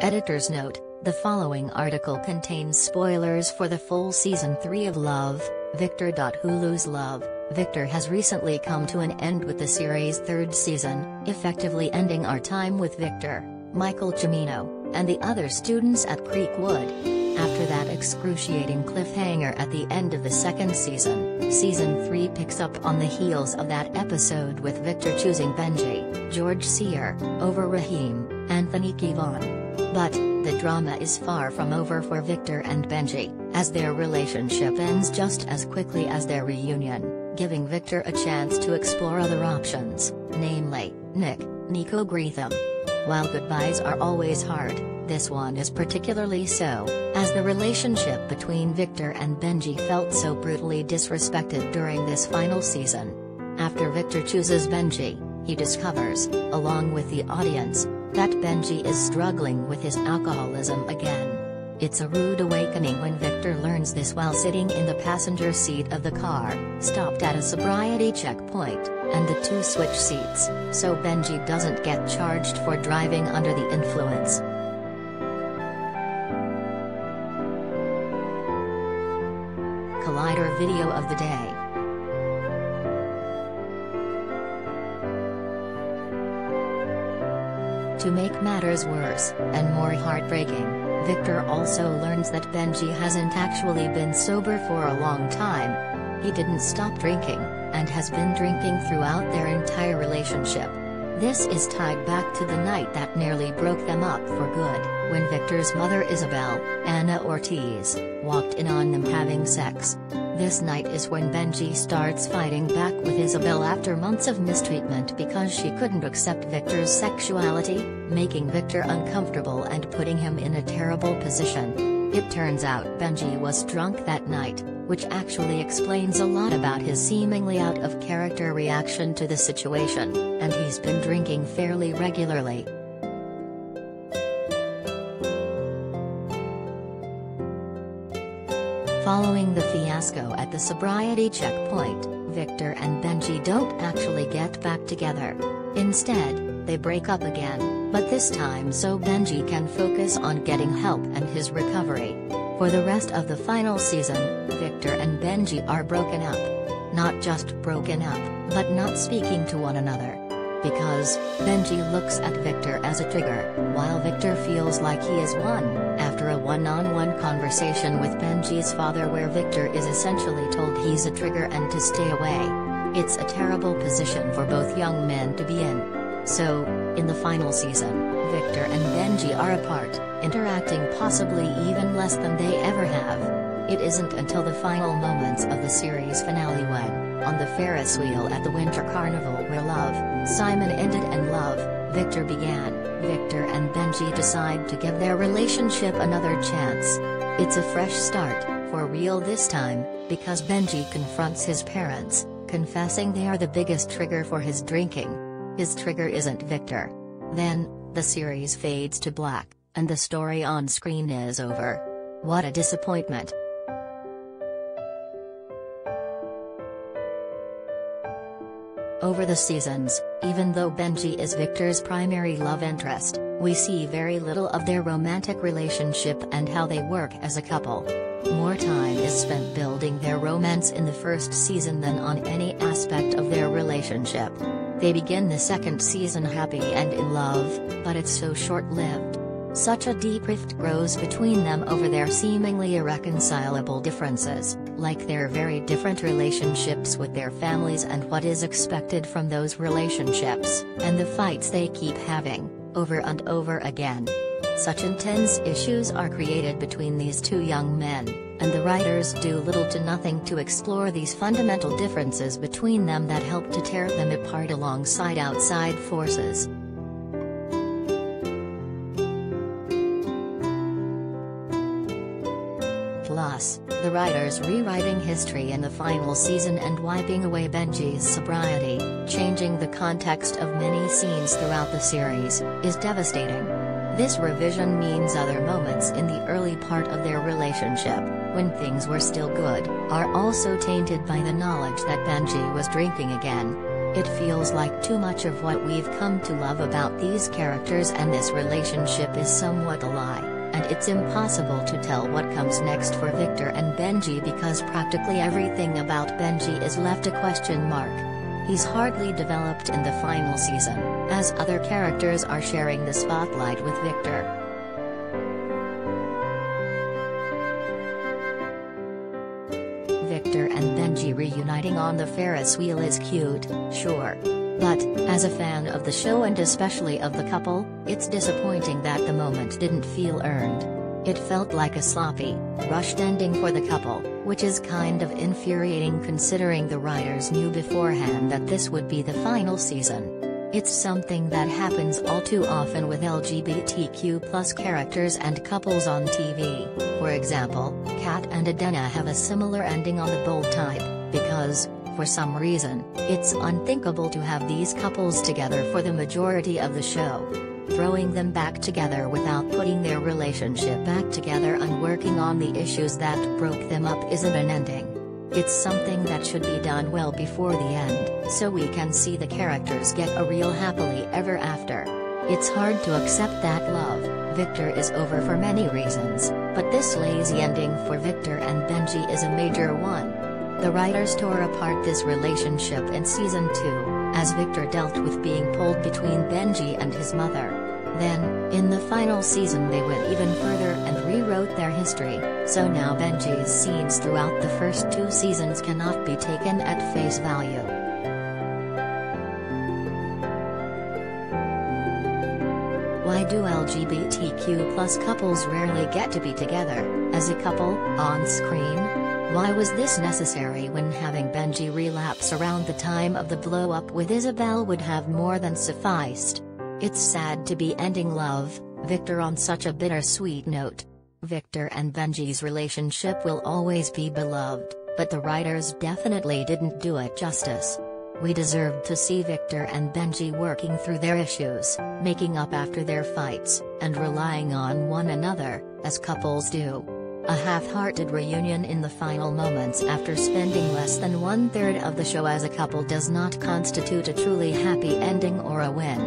Editor's note: the following article contains spoilers for the full Season 3 of Love, Victor.Hulu's Love, Victor has recently come to an end with the series' third season, effectively ending our time with Victor, Michael Cimino, and the other students at Creekwood. After that excruciating cliffhanger at the end of the second season, Season 3 picks up on the heels of that episode with Victor choosing Benji, George Sear, over Rahim, Anthony Keyvan. But, the drama is far from over for Victor and Benji, as their relationship ends just as quickly as their reunion, giving Victor a chance to explore other options, namely, Nico Greetham. While goodbyes are always hard, this one is particularly so, as the relationship between Victor and Benji felt so brutally disrespected during this final season. After Victor chooses Benji, he discovers, along with the audience, that Benji is struggling with his alcoholism again. It's a rude awakening when Victor learns this while sitting in the passenger seat of the car, stopped at a sobriety checkpoint, and the two switch seats, so Benji doesn't get charged for driving under the influence. Collider video of the day. To make matters worse, and more heartbreaking, Victor also learns that Benji hasn't actually been sober for a long time. He didn't stop drinking, and has been drinking throughout their entire relationship. This is tied back to the night that nearly broke them up for good, when Victor's mother Isabel, Anna Ortiz, walked in on them having sex. This night is when Benji starts fighting back with Isabel after months of mistreatment because she couldn't accept Victor's sexuality, making Victor uncomfortable and putting him in a terrible position. It turns out Benji was drunk that night, which actually explains a lot about his seemingly out-of-character reaction to the situation, and he's been drinking fairly regularly. Following the fiasco at the sobriety checkpoint, Victor and Benji don't actually get back together. Instead, they break up again, but this time so Benji can focus on getting help and his recovery. For the rest of the final season, Victor and Benji are broken up. Not just broken up, but not speaking to one another. Because, Benji looks at Victor as a trigger, while Victor feels like he is one, after a one-on-one conversation with Benji's father where Victor is essentially told he's a trigger and to stay away. It's a terrible position for both young men to be in. So, in the final season, Victor and Benji are apart, interacting possibly even less than they ever have. It isn't until the final moments of the series finale when, on the Ferris wheel at the Winter Carnival where Simon ended and Victor began, Victor and Benji decide to give their relationship another chance. It's a fresh start, for real this time, because Benji confronts his parents, confessing they are the biggest trigger for his drinking. His trigger isn't Victor. Then, the series fades to black, and the story on screen is over. What a disappointment. Over the seasons, even though Benji is Victor's primary love interest, we see very little of their romantic relationship and how they work as a couple. More time is spent building their romance in the first season than on any aspect of their relationship. They begin the second season happy and in love, but it's so short-lived. Such a deep rift grows between them over their seemingly irreconcilable differences, like their very different relationships with their families and what is expected from those relationships, and the fights they keep having, over and over again. Such intense issues are created between these two young men, and the writers do little to nothing to explore these fundamental differences between them that help to tear them apart alongside outside forces. Plus, the writers rewriting history in the final season and wiping away Benji's sobriety, changing the context of many scenes throughout the series, is devastating. This revision means other moments in the early part of their relationship, when things were still good, are also tainted by the knowledge that Benji was drinking again. It feels like too much of what we've come to love about these characters, and this relationship is somewhat a lie, and it's impossible to tell what comes next for Victor and Benji because practically everything about Benji is left a question mark. He's hardly developed in the final season, as other characters are sharing the spotlight with Victor. Victor and Benji reuniting on the Ferris wheel is cute, sure. But, as a fan of the show and especially of the couple, it's disappointing that the moment didn't feel earned. It felt like a sloppy, rushed ending for the couple, which is kind of infuriating considering the writers knew beforehand that this would be the final season. It's something that happens all too often with LGBTQ+ characters and couples on TV. For example, Kat and Adena have a similar ending on The Bold Type, because, for some reason, it's unthinkable to have these couples together for the majority of the show. Throwing them back together without putting their relationship back together and working on the issues that broke them up isn't an ending. It's something that should be done well before the end, so we can see the characters get a real happily ever after. It's hard to accept that love, Victor is over for many reasons, but this lazy ending for Victor and Benji is a major one. The writers tore apart this relationship in Season 2, as Victor dealt with being pulled between Benji and his mother. Then, in the final season they went even further and rewrote their history, so now Benji's scenes throughout the first 2 seasons cannot be taken at face value. Why do LGBTQ+ couples rarely get to be together, as a couple, on screen? Why was this necessary when having Benji relapse around the time of the blow-up with Isabel would have more than sufficed? It's sad to be ending love, Victor on such a bittersweet note. Victor and Benji's relationship will always be beloved, but the writers definitely didn't do it justice. We deserved to see Victor and Benji working through their issues, making up after their fights, and relying on one another, as couples do. A half-hearted reunion in the final moments after spending less than 1/3 of the show as a couple does not constitute a truly happy ending or a win.